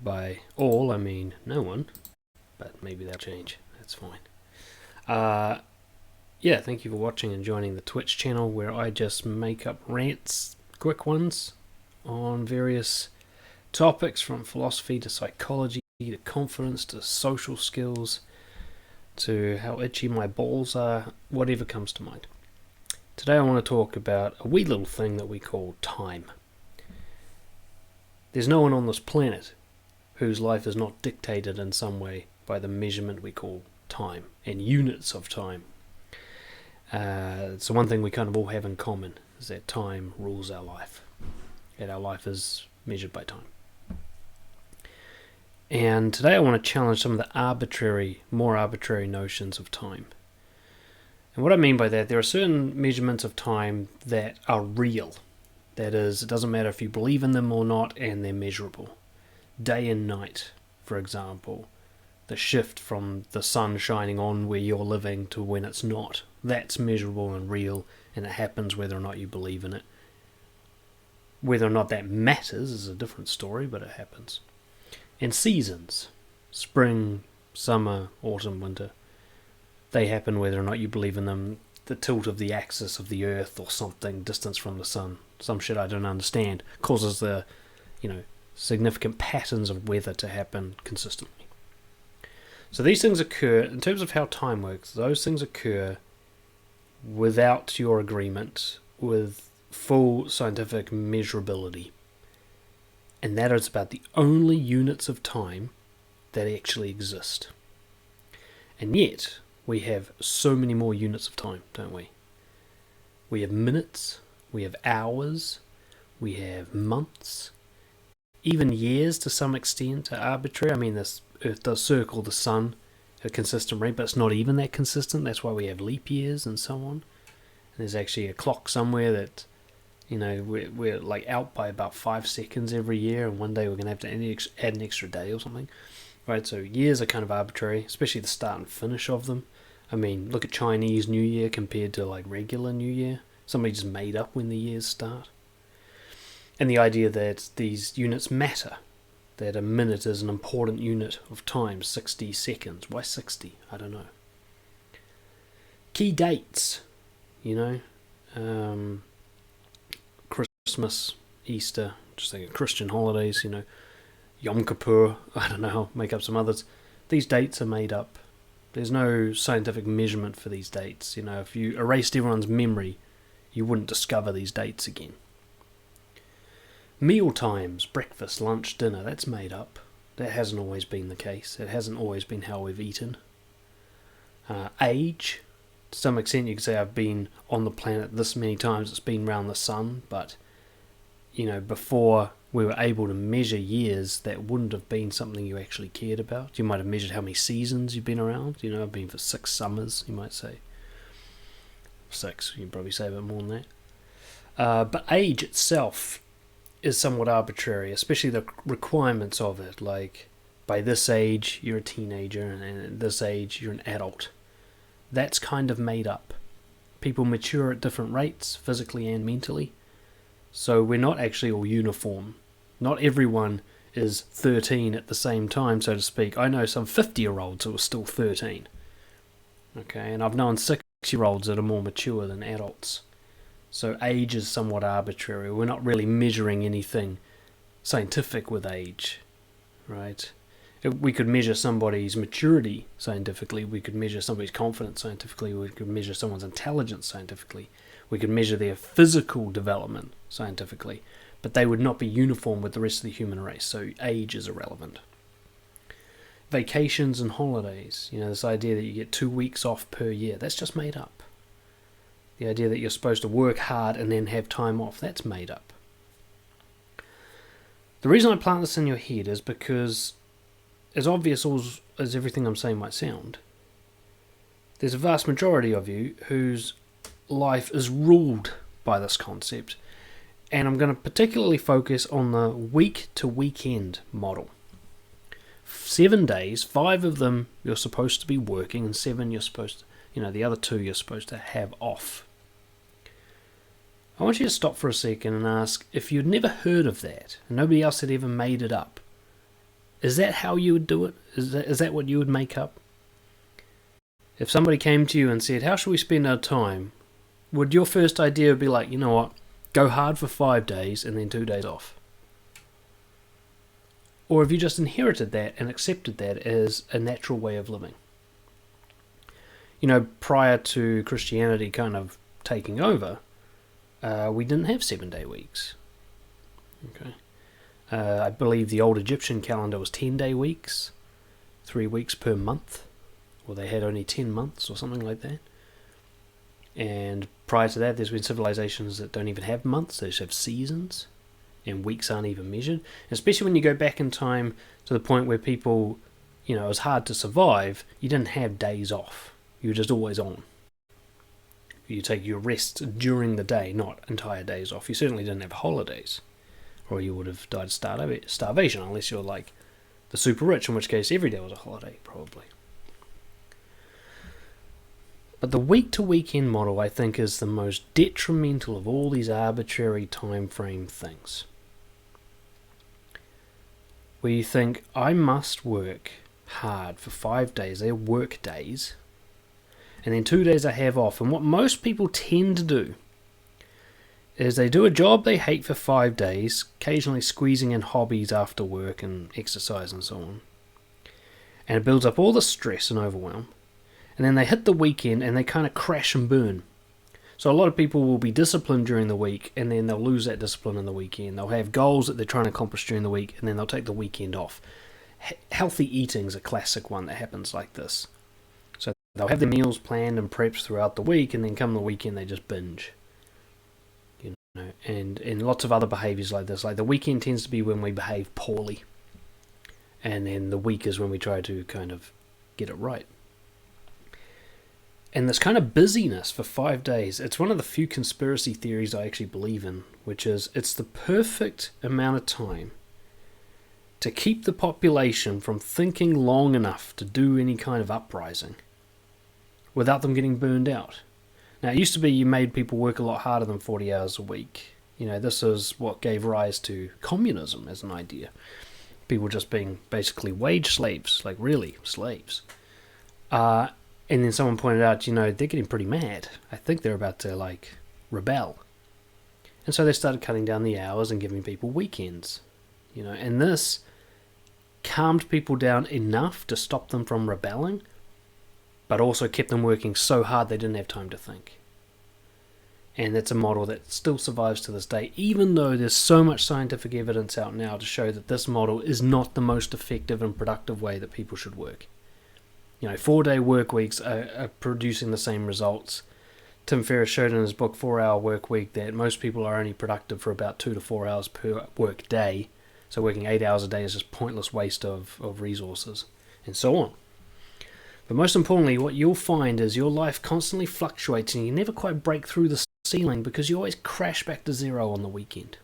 By all, I mean no one, but maybe that'll change. That's fine. Yeah, thank you for watching and joining the Twitch channel where I just make up rants, quick ones, on various topics from philosophy to psychology to confidence to social skills to how itchy my balls are, whatever comes to mind. Today I want to talk about a wee little thing that we call time. There's no one on this planet whose life is not dictated in some way by the measurement we call time and units of time. So one thing we kind of all have in common is that time rules our life, that our life is measured by time. And today I want to challenge some of the more arbitrary notions of time. And what I mean by that, there are certain measurements of time that are real. That is, it doesn't matter if you believe in them or not, and they're measurable. Day and night, for example. The shift from the sun shining on where you're living to when it's not. That's measurable and real, and it happens whether or not you believe in it. Whether or not that matters is a different story, but it happens. And seasons, spring, summer, autumn, winter, they happen whether or not you believe in them. The tilt of the axis of the earth or something, distance from the sun, some shit I don't understand, causes the, significant patterns of weather to happen consistently. So these things occur, in terms of how time works, those things occur without your agreement, with full scientific measurability. And that is about the only units of time that actually exist. And yet, we have so many more units of time, don't we? We have minutes, we have hours, we have months, even years to some extent are arbitrary. I mean, this Earth does circle the sun at a consistent rate, but it's not even that consistent. That's why we have leap years and so on. And there's actually a clock somewhere that, we're like out by about 5 seconds every year, and one day we're going to have to add an extra day or something. Right, so years are kind of arbitrary, especially the start and finish of them. I mean, look at Chinese New Year compared to like regular New Year. Somebody just made up when the years start. And the idea that these units matter, that a minute is an important unit of time, 60 seconds. Why 60? I don't know. Key dates, Christmas, Easter, just thinking Christian holidays, Yom Kippur, I don't know, I'll make up some others. These dates are made up. There's no scientific measurement for these dates. If you erased everyone's memory, you wouldn't discover these dates again. Meal times, breakfast, lunch, dinner, that's made up. That hasn't always been the case. It hasn't always been how we've eaten. Age, to some extent you could say I've been on the planet this many times, it's been around the sun, but, before we were able to measure years, that wouldn't have been something you actually cared about. You might have measured how many seasons you've been around. I've been for 6 summers, you might say. 6, you'd probably say a bit more than that. But age itself is somewhat arbitrary, especially the requirements of it. Like, by this age, you're a teenager, and at this age, you're an adult. That's kind of made up. People mature at different rates, physically and mentally. So we're not actually all uniform. Not everyone is 13 at the same time, so to speak. I know some 50-year-olds who are still 13. Okay, and I've known 6-year-olds that are more mature than adults. So age is somewhat arbitrary. We're not really measuring anything scientific with age, right? We could measure somebody's maturity scientifically. We could measure somebody's confidence scientifically. We could measure someone's intelligence scientifically. We could measure their physical development scientifically. But they would not be uniform with the rest of the human race, so age is irrelevant. Vacations and holidays, this idea that you get 2 weeks off per year, that's just made up. The idea that you're supposed to work hard and then have time off, that's made up. The reason I plant this in your head is because, as obvious as everything I'm saying might sound, there's a vast majority of you whose life is ruled by this concept, and I'm going to particularly focus on the week-to-weekend model. 7 days, 5 of them you're supposed to be working, and 7 you're supposed to, the other 2 you're supposed to have off. I want you to stop for a second and ask, if you'd never heard of that, and nobody else had ever made it up, Is that how you would do it? Is that what you would make up? If somebody came to you and said, how should we spend our time? Would your first idea be like, you know what, go hard for 5 days and then 2 days off? Or have you just inherited that and accepted that as a natural way of living? Prior to Christianity kind of taking over, we didn't have 7-day weeks. Okay. I believe the old Egyptian calendar was 10-day weeks, 3 weeks per month, or they had only 10 months or something like that. And prior to that, there's been civilizations that don't even have months, they just have seasons, and weeks aren't even measured. Especially when you go back in time to the point where people, it was hard to survive, you didn't have days off. You were just always on. You take your rest during the day, not entire days off. You certainly didn't have holidays, or you would have died of starvation, unless you're like the super rich, in which case every day was a holiday, probably. But the week-to-weekend model, I think, is the most detrimental of all these arbitrary time frame things. Where you think, I must work hard for 5 days, they're work days, and then 2 days I have off. And what most people tend to do is they do a job they hate for 5 days, occasionally squeezing in hobbies after work and exercise and so on. And it builds up all the stress and overwhelm. And then they hit the weekend and they kind of crash and burn. So a lot of people will be disciplined during the week, and then they'll lose that discipline in the weekend. They'll have goals that they're trying to accomplish during the week, and then they'll take the weekend off. Healthy eating is a classic one that happens like this. So they'll have their meals planned and prepped throughout the week, and then come the weekend they just binge. And lots of other behaviours like this. Like the weekend tends to be when we behave poorly, and then the week is when we try to kind of get it right. And this kind of busyness for 5 days, it's one of the few conspiracy theories I actually believe in, which is it's the perfect amount of time to keep the population from thinking long enough to do any kind of uprising without them getting burned out. Now, it used to be you made people work a lot harder than 40 hours a week. This is what gave rise to communism as an idea. People just being basically wage slaves, like really slaves. And then someone pointed out, they're getting pretty mad. I think they're about to, rebel. And so they started cutting down the hours and giving people weekends. And this calmed people down enough to stop them from rebelling, but also kept them working so hard they didn't have time to think. And that's a model that still survives to this day, even though there's so much scientific evidence out now to show that this model is not the most effective and productive way that people should work. 4-day work weeks are producing the same results. Tim Ferriss showed in his book 4-Hour Work Week that most people are only productive for about 2 to 4 hours per work day. So working 8 hours a day is just pointless waste of resources, and so on. But most importantly, what you'll find is your life constantly fluctuates and you never quite break through the ceiling because you always crash back to zero on the weekend.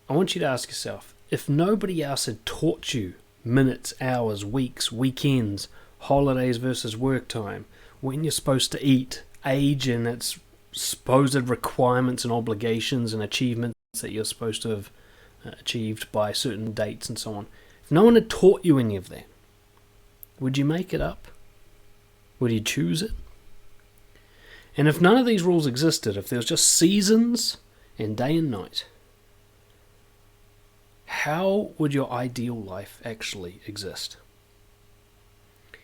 I want you to ask yourself, if nobody else had taught you minutes, hours, weeks, weekends, holidays versus work time, when you're supposed to eat, age and its supposed requirements and obligations and achievements that you're supposed to have achieved by certain dates and so on. If no one had taught you any of that, would you make it up? Would you choose it? And if none of these rules existed, if there was just seasons and day and night, how would your ideal life actually exist?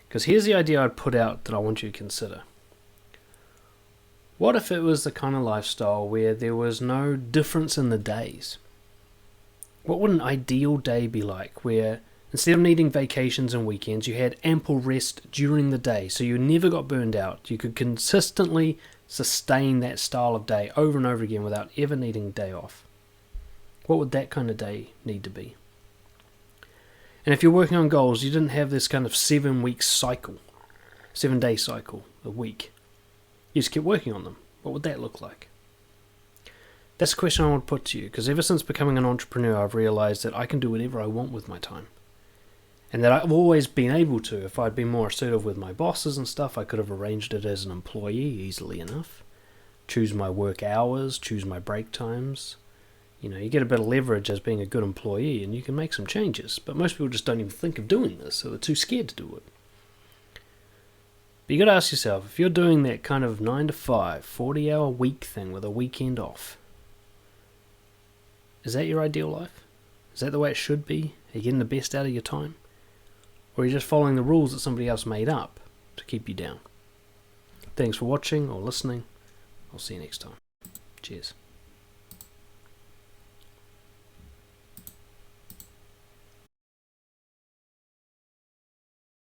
Because here's the idea I'd put out that I want you to consider. What if it was the kind of lifestyle where there was no difference in the days? What would an ideal day be like, where instead of needing vacations and weekends, you had ample rest during the day, so you never got burned out? You could consistently sustain that style of day over and over again without ever needing a day off. What would that kind of day need to be? And if you're working on goals, you didn't have this kind of 7-week cycle, 7-day cycle a week. You just kept working on them. What would that look like? That's a question I want to put to you, because ever since becoming an entrepreneur, I've realized that I can do whatever I want with my time. And that I've always been able to. If I'd been more assertive with my bosses and stuff, I could have arranged it as an employee easily enough. Choose my work hours, choose my break times. You get a bit of leverage as being a good employee and you can make some changes. But most people just don't even think of doing this, so they're too scared to do it. But you got to ask yourself, if you're doing that kind of 9 to 5, 40-hour week thing with a weekend off, is that your ideal life? Is that the way it should be? Are you getting the best out of your time? Or are you just following the rules that somebody else made up to keep you down? Thanks for watching or listening. I'll see you next time. Cheers.